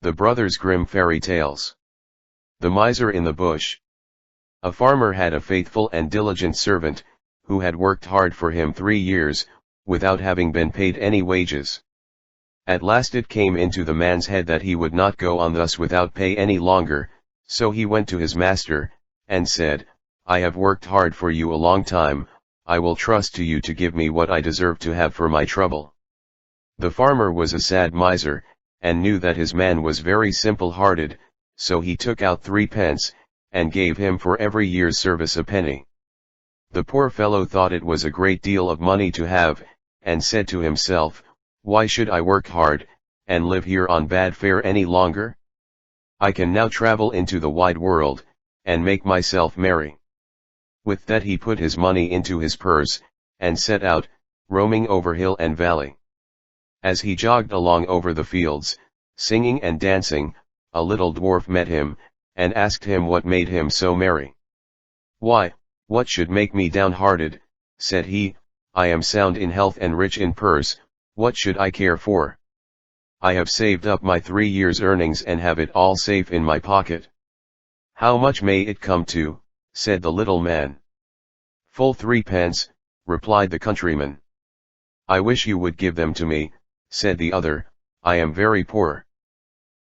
The Brothers Grimm Fairy Tales. The Miser in the Bush. A farmer had a faithful and diligent servant, who had worked hard for him 3 years, without having been paid any wages. At last it came into the man's head that he would not go on thus without pay any longer, so he went to his master, and said, "I have worked hard for you a long time, I will trust to you to give me what I deserve to have for my trouble." The farmer was a sad miser, and knew that his man was very simple-hearted, so he took out 3 pence, and gave him for every year's service a penny. The poor fellow thought it was a great deal of money to have, and said to himself, "Why should I work hard, and live here on bad fare any longer? I can now travel into the wide world, and make myself merry." With that he put his money into his purse, and set out, roaming over hill and valley. As he jogged along over the fields, singing and dancing, a little dwarf met him, and asked him what made him so merry. "Why, what should make me downhearted?" said he. "I am sound in health and rich in purse, what should I care for? I have saved up my 3 years' earnings and have it all safe in my pocket." "How much may it come to?" said the little man. "Full 3 pence," replied the countryman. "I wish you would give them to me," said the other, "I am very poor."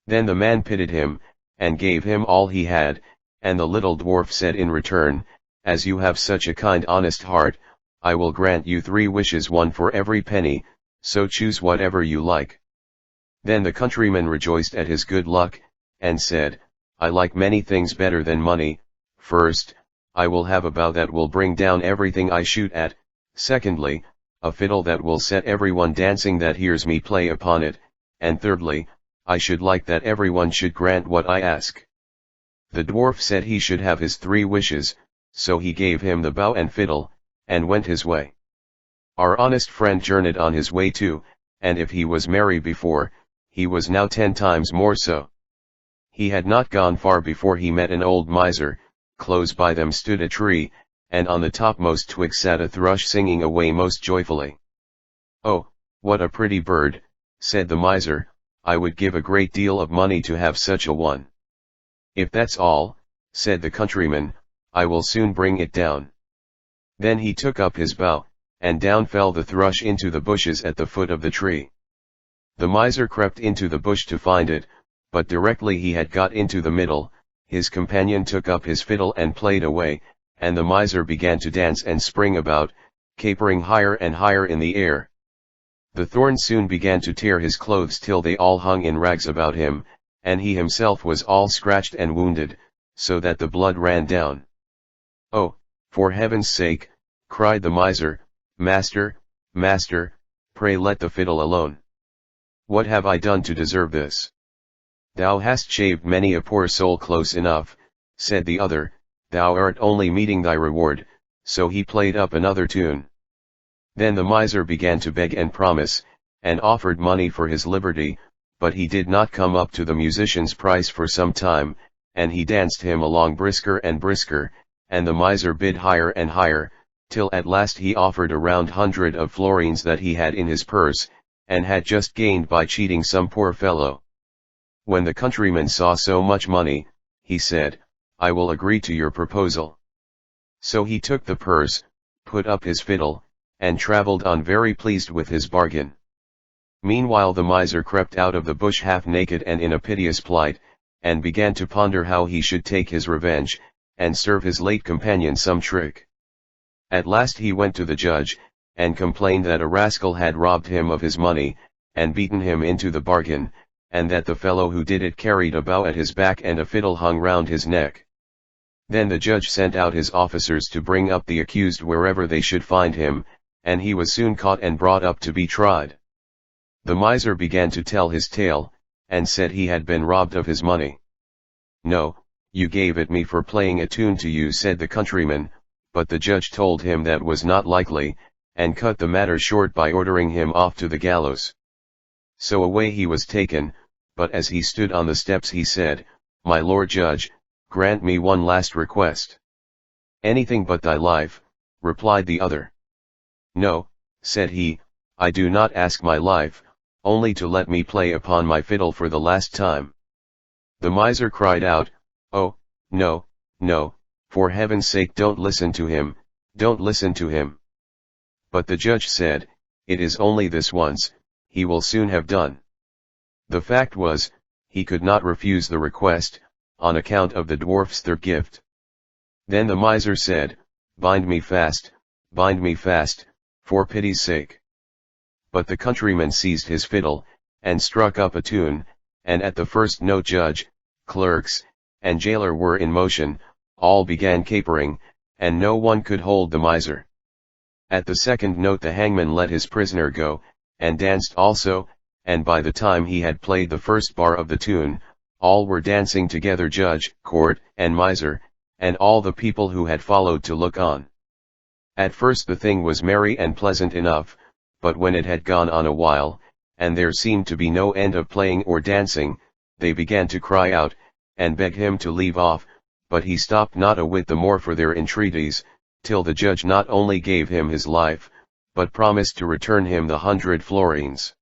Then the man pitied him, and gave him all he had, and the little dwarf said in return, "As you have such a kind honest heart, I will grant you 3 wishes, one for every penny, so choose whatever you like." Then the countryman rejoiced at his good luck, and said, "I like many things better than money. First, I will have a bow that will bring down everything I shoot at, secondly, a fiddle that will set everyone dancing that hears me play upon it, and thirdly, I should like that everyone should grant what I ask." The dwarf said he should have his 3 wishes, so he gave him the bow and fiddle, and went his way. Our honest friend journeyed on his way too, and if he was merry before, he was now 10 times more so. He had not gone far before he met an old miser. Close by them stood a tree, and on the topmost twig sat a thrush singing away most joyfully. "Oh, what a pretty bird," said the miser, "I would give a great deal of money to have such a one." "If that's all," said the countryman, "I will soon bring it down." Then he took up his bow, and down fell the thrush into the bushes at the foot of the tree. The miser crept into the bush to find it, but directly he had got into the middle, his companion took up his fiddle and played away, and the miser began to dance and spring about, capering higher and higher in the air. The thorns soon began to tear his clothes till they all hung in rags about him, and he himself was all scratched and wounded, so that the blood ran down. "Oh, for heaven's sake," cried the miser, "Master, master, pray let the fiddle alone. What have I done to deserve this?" "Thou hast shaved many a poor soul close enough," said the other, "thou art only meeting thy reward." So he played up another tune. Then the miser began to beg and promise, and offered money for his liberty, but he did not come up to the musician's price for some time, and he danced him along brisker and brisker, and the miser bid higher and higher, till at last he offered a round 100 of florins that he had in his purse, and had just gained by cheating some poor fellow. When the countryman saw so much money, he said, "I will agree to your proposal." So he took the purse, put up his fiddle, and travelled on very pleased with his bargain. Meanwhile the miser crept out of the bush half naked and in a piteous plight, and began to ponder how he should take his revenge, and serve his late companion some trick. At last he went to the judge, and complained that a rascal had robbed him of his money, and beaten him into the bargain, and that the fellow who did it carried a bow at his back and a fiddle hung round his neck. Then the judge sent out his officers to bring up the accused wherever they should find him, and he was soon caught and brought up to be tried. The miser began to tell his tale, and said he had been robbed of his money. "No, you gave it me for playing a tune to you," said the countryman, but the judge told him that was not likely, and cut the matter short by ordering him off to the gallows. So away he was taken, but as he stood on the steps he said, "My lord judge, grant me one last request." "Anything but thy life," replied the other. "No," said he, "I do not ask my life, only to let me play upon my fiddle for the last time." The miser cried out, "Oh, no, no, for heaven's sake don't listen to him, don't listen to him." But the judge said, "It is only this once, he will soon have done." The fact was, he could not refuse the request, on account of the dwarf's third gift. Then the miser said, bind me fast, for pity's sake." But the countryman seized his fiddle, and struck up a tune, and at the first note judge, clerks, and jailer were in motion, all began capering, and no one could hold the miser. At the second note the hangman let his prisoner go, and danced also, and by the time he had played the first bar of the tune, all were dancing together, judge, court, and miser, and all the people who had followed to look on. At first the thing was merry and pleasant enough, but when it had gone on a while, and there seemed to be no end of playing or dancing, they began to cry out, and beg him to leave off, but he stopped not a whit the more for their entreaties, till the judge not only gave him his life, but promised to return him the 100 florins.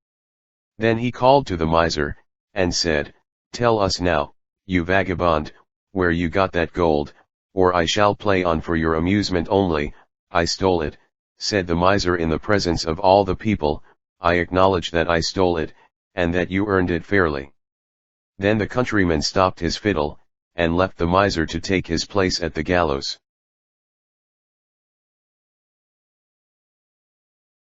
Then he called to the miser, and said, "Tell us now, you vagabond, where you got that gold, or I shall play on for your amusement only." "I stole it," said the miser in the presence of all the people, "I acknowledge that I stole it, and that you earned it fairly." Then the countryman stopped his fiddle, and left the miser to take his place at the gallows.